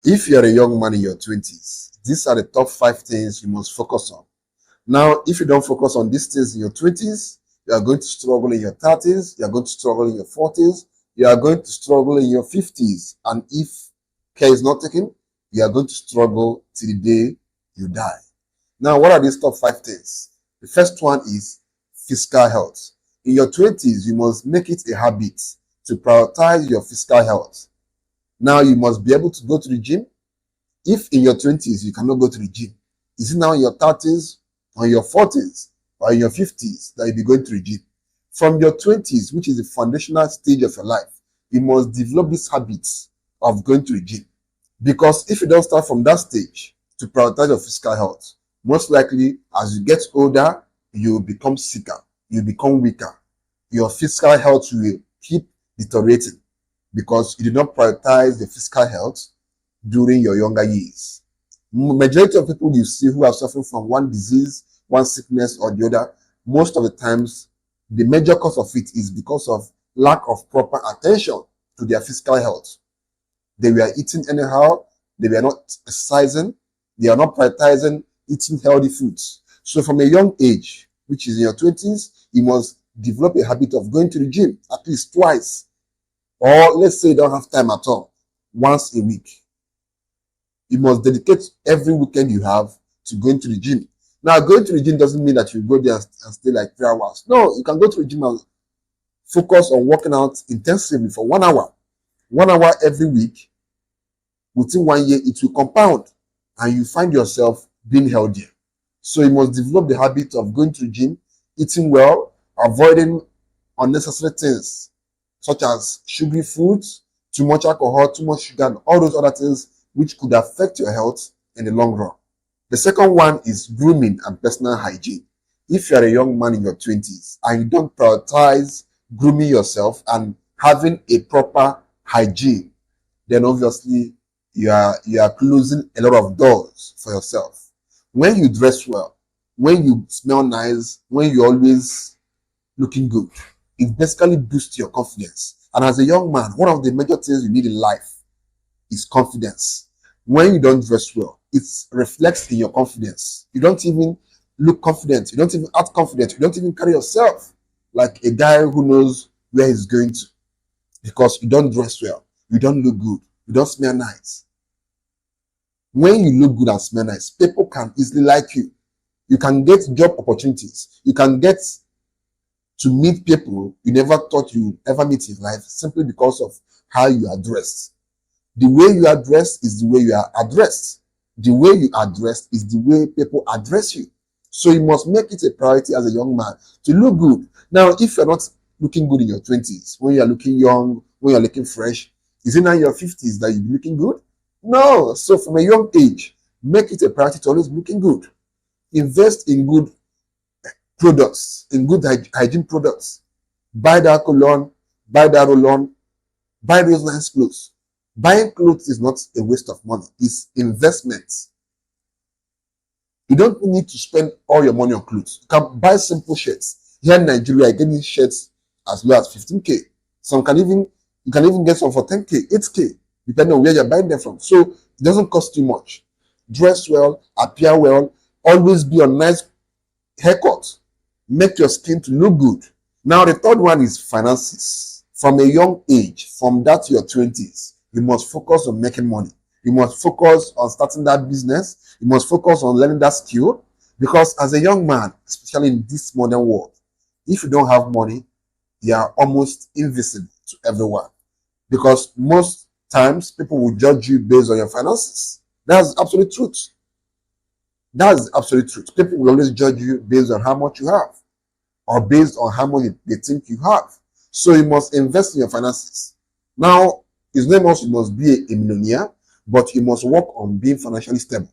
If you're a young man in your 20s, these are the top 5 things you must focus on. Now, if you don't focus on these things in your 20s, you are going to struggle in your 30s, you are going to struggle in your 40s, you are going to struggle in your 50s. And if care is not taken, you are going to struggle till the day you die. Now, what are these top 5 things? The first one is physical health. In your 20s, you must make it a habit to prioritize your physical health. Now, you must be able to go to the gym. If in your 20s, you cannot go to the gym, is it now in your 30s or your 40s or in your 50s that you'll be going to the gym? From your 20s, which is the foundational stage of your life, you must develop this habit of going to the gym. Because if you don't start from that stage to prioritize your physical health, most likely as you get older, you become sicker, you become weaker. Your physical health will keep deteriorating because you did not prioritize the physical health during your younger years. Majority of people you see who are suffering from one disease, one sickness or the other, most of the times, the major cause of it is because of lack of proper attention to their physical health. They were eating anyhow, they were not exercising, they are not prioritizing eating healthy foods. So from a young age, which is in your 20s, you must develop a habit of going to the gym at least twice. Or let's say you don't have time at all, once a week. You must dedicate every weekend you have to going to the gym. Now, going to the gym doesn't mean that you go there and stay like 3 hours. No, you can go to the gym and focus on working out intensively for 1 hour. 1 hour every week. Within 1 year, it will compound and you find yourself being healthier. So you must develop the habit of going to the gym, eating well, avoiding unnecessary things such as sugary foods, too much alcohol, too much sugar, and all those other things which could affect your health in the long run. The second one is grooming and personal hygiene. If you are a young man in your 20s and you don't prioritize grooming yourself and having a proper hygiene, then obviously you are closing a lot of doors for yourself. When you dress well, when you smell nice, when you're always looking good, it basically boosts your confidence. And as a young man, one of the major things you need in life is confidence. When you don't dress well, it reflects in your confidence. You don't even look confident. You don't even act confident. You don't even carry yourself like a guy who knows where he's going to, because you don't dress well. You don't look good. You don't smell nice. When you look good and smell nice, people can easily like you. You can get job opportunities. You can get to meet people you never thought you would ever meet in life simply because of how you are dressed. The way you are dressed is the way you are addressed. The way you are dressed is the way people address you. So you must make it a priority as a young man to look good. Now, if you're not looking good in your 20s, when you're looking young, when you're looking fresh, is it now in your 50s that you're looking good? No. So from a young age, make it a priority to always be looking good. Invest in good products, in good hygiene products. Buy that cologne, buy that roll-on, buy those nice clothes. Buying clothes is not a waste of money. It's investment. You don't need to spend all your money on clothes. You can buy simple shirts. Here in Nigeria, you're getting shirts as low as 15K. You can even get some for 10K, 8K, depending on where you're buying them from. So it doesn't cost too much. Dress well, appear well, always be on nice haircut. Make your skin to look good. Now, the third one is finances. From a young age, from that to your 20s, you must focus on making money. You must focus on starting that business. You must focus on learning that skill. Because as a young man, especially in this modern world, if you don't have money, you are almost invisible to everyone. Because most times, people will judge you based on your finances. That's absolute truth. That is absolute truth. People will always judge you based on how much you have or based on how much they think you have. So you must invest in your finances. Now, it's not much you must be a millionaire, but you must work on being financially stable.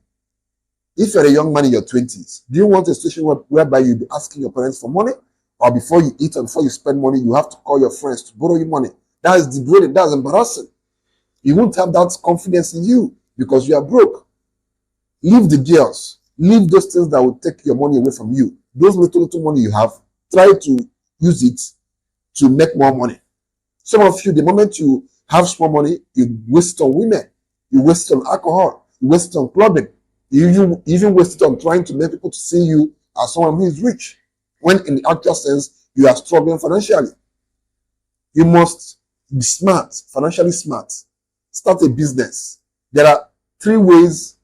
If you're a young man in your 20s, do you want a situation whereby you'll be asking your parents for money? Or before you eat and before you spend money, you have to call your friends to borrow you money? That is degrading. That's embarrassing. You won't have that confidence in you because you are broke. Leave the girls. Leave those things that will take your money away from you. Those little money you have, try to use it to make more money. Some of you, the moment you have small money, you waste it on women. You waste it on alcohol. You waste it on clubbing. You even waste it on trying to make people to see you as someone who is rich, when in the actual sense, you are struggling financially. You must be smart, financially smart. Start a business. There are three ways.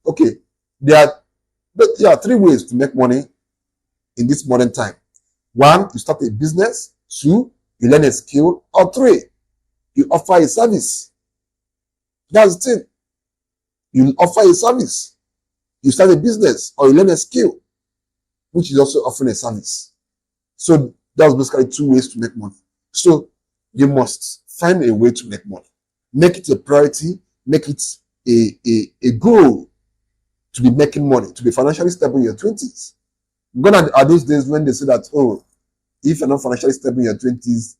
Okay, there are three ways to make money in this modern time. One, you start a business. Two, you learn a skill. Or three, you offer a service. That's the thing. You offer a service. You start a business or you learn a skill, which is also offering a service. So that's basically two ways to make money. So you must find a way to make money. Make it a priority. Make it a goal to be making money, to be financially stable in your 20s. Gone are those days when they say that, oh, if you're not financially stable in your 20s,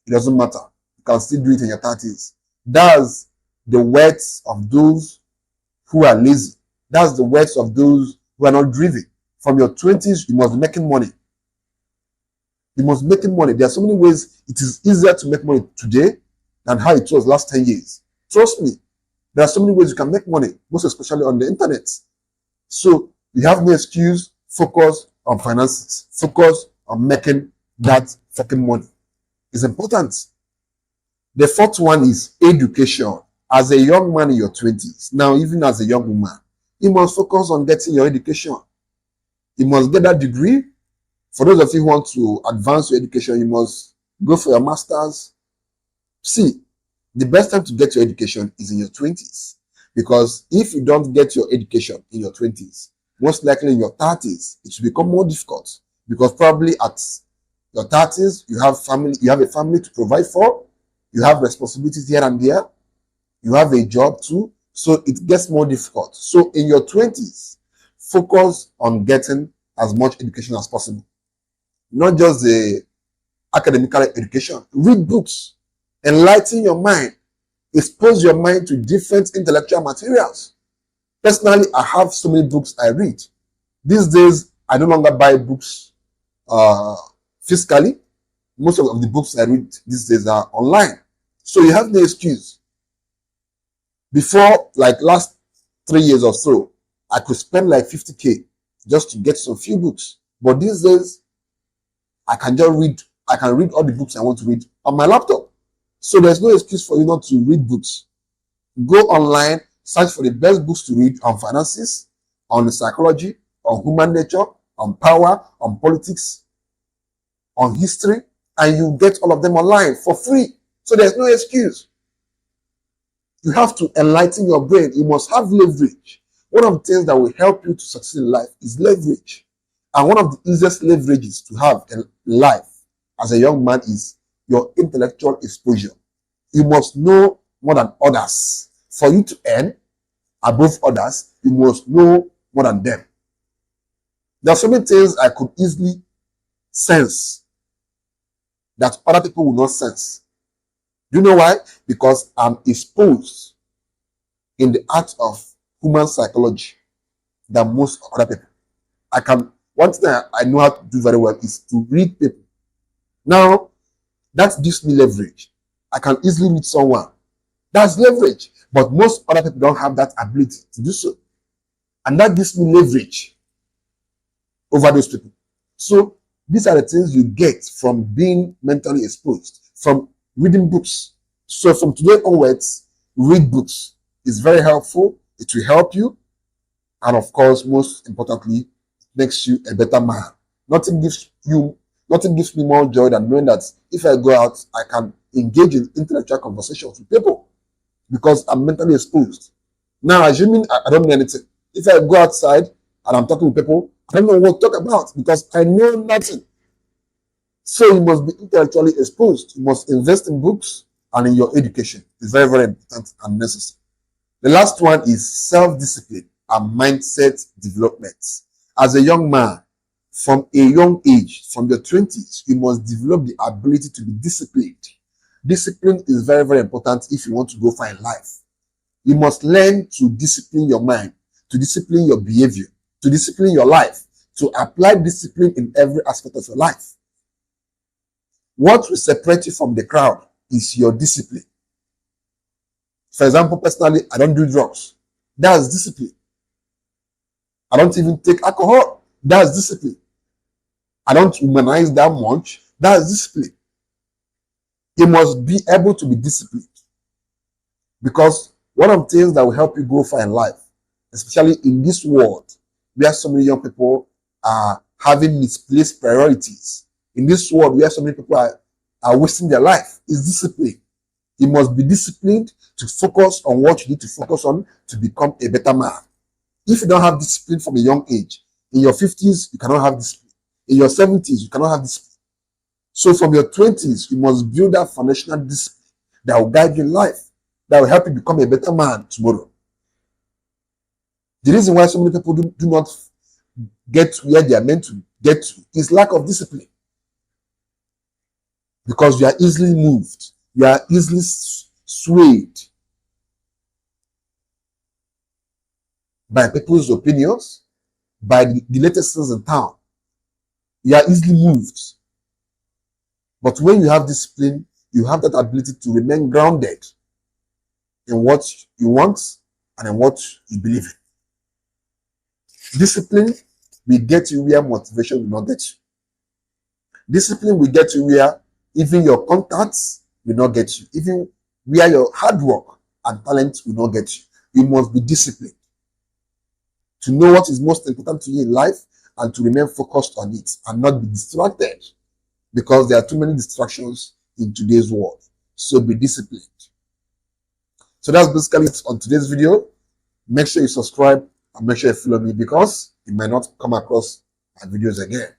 it doesn't matter. You can still do it in your 30s. That's the words of those who are lazy. That's the words of those who are not driven. From your 20s, you must be making money. You must be making money. There are so many ways it is easier to make money today than how it was last 10 years. Trust me, there are so many ways you can make money, most especially on the internet. So you have no excuse. Focus on finances. Focus on making that fucking money. It's important. The fourth one is education. As a young man in your 20s, now even as a young woman, you must focus on getting your education. You must get that degree. For those of you who want to advance your education, you must go for your master's. See, the best time to get your education is in your 20s. Because if you don't get your education in your 20s, most likely in your 30s, it will become more difficult. Because probably at your 30s, you have a family to provide for, you have responsibilities here and there, you have a job too, so it gets more difficult. So in your 20s, focus on getting as much education as possible. Not just the academical education. Read books, enlighten your mind, expose your mind to different intellectual materials. Personally, I have so many books I read. These days, I no longer buy books physically. Most of the books I read these days are online. So you have no excuse. Before, like last 3 years or so, I could spend like 50K just to get some few books. But these days, I can read all the books I want to read on my laptop. So there's no excuse for you not to read books. Go online, search for the best books to read on finances, on psychology, on human nature, on power, on politics, on history, and you get all of them online for free. So there's no excuse. You have to enlighten your brain. You must have leverage. One of the things that will help you to succeed in life is leverage. And one of the easiest leverages to have in life as a young man is your intellectual exposure. You must know more than others. For you to earn above others, you must know more than them. There are so many things I could easily sense that other people will not sense. Do you know why? Because I'm exposed in the art of human psychology than most other people. One thing I know how to do very well is to read people. Now, that gives me leverage. I can easily read someone. That's leverage. But most other people don't have that ability to do so. And that gives me leverage over those people. So these are the things you get from being mentally exposed, from reading books. So from today onwards, read books. It's very helpful. It will help you. And of course, most importantly, it makes you a better man. Nothing gives me more joy than knowing that if I go out, I can engage in intellectual conversations with people because I'm mentally exposed. Now, assuming I don't know anything, if I go outside and I'm talking with people, I don't know what to talk about because I know nothing. So you must be intellectually exposed. You must invest in books and in your education. It's very, very important and necessary. The last one is self-discipline and mindset development. As a young man, from a young age, from your 20s, you must develop the ability to be disciplined. Discipline is very, very important if you want to go far in life. You must learn to discipline your mind, to discipline your behavior, to discipline your life, to apply discipline in every aspect of your life. What will separate you from the crowd is your discipline. For example, personally, I don't do drugs. That's discipline. I don't even take alcohol. That's discipline. I don't humanize that much. That's discipline. You must be able to be disciplined. Because one of the things that will help you grow far in life, especially in this world where so many young people are having misplaced priorities, in this world where so many people are wasting their life, is discipline. You must be disciplined to focus on what you need to focus on to become a better man. If you don't have discipline from a young age, in your 50s, you cannot have discipline. In your 70s, you cannot have discipline. So from your 20s, you must build that foundational discipline that will guide your life, that will help you become a better man tomorrow. The reason why so many people do not get where they are meant to get to is lack of discipline. Because you are easily moved. You are easily swayed by people's opinions, by the latest things in town. You are easily moved. But when you have discipline, you have that ability to remain grounded in what you want and in what you believe in. Discipline will get you where motivation will not get you. Discipline will get you where even your contacts will not get you. Even where your hard work and talent will not get you. You must be disciplined to know what is most important to you in life and to remain focused on it and not be distracted, because there are too many distractions in today's world. So be disciplined. So that's basically it on today's video. Make sure you subscribe and make sure you follow me, because you might not come across my videos again.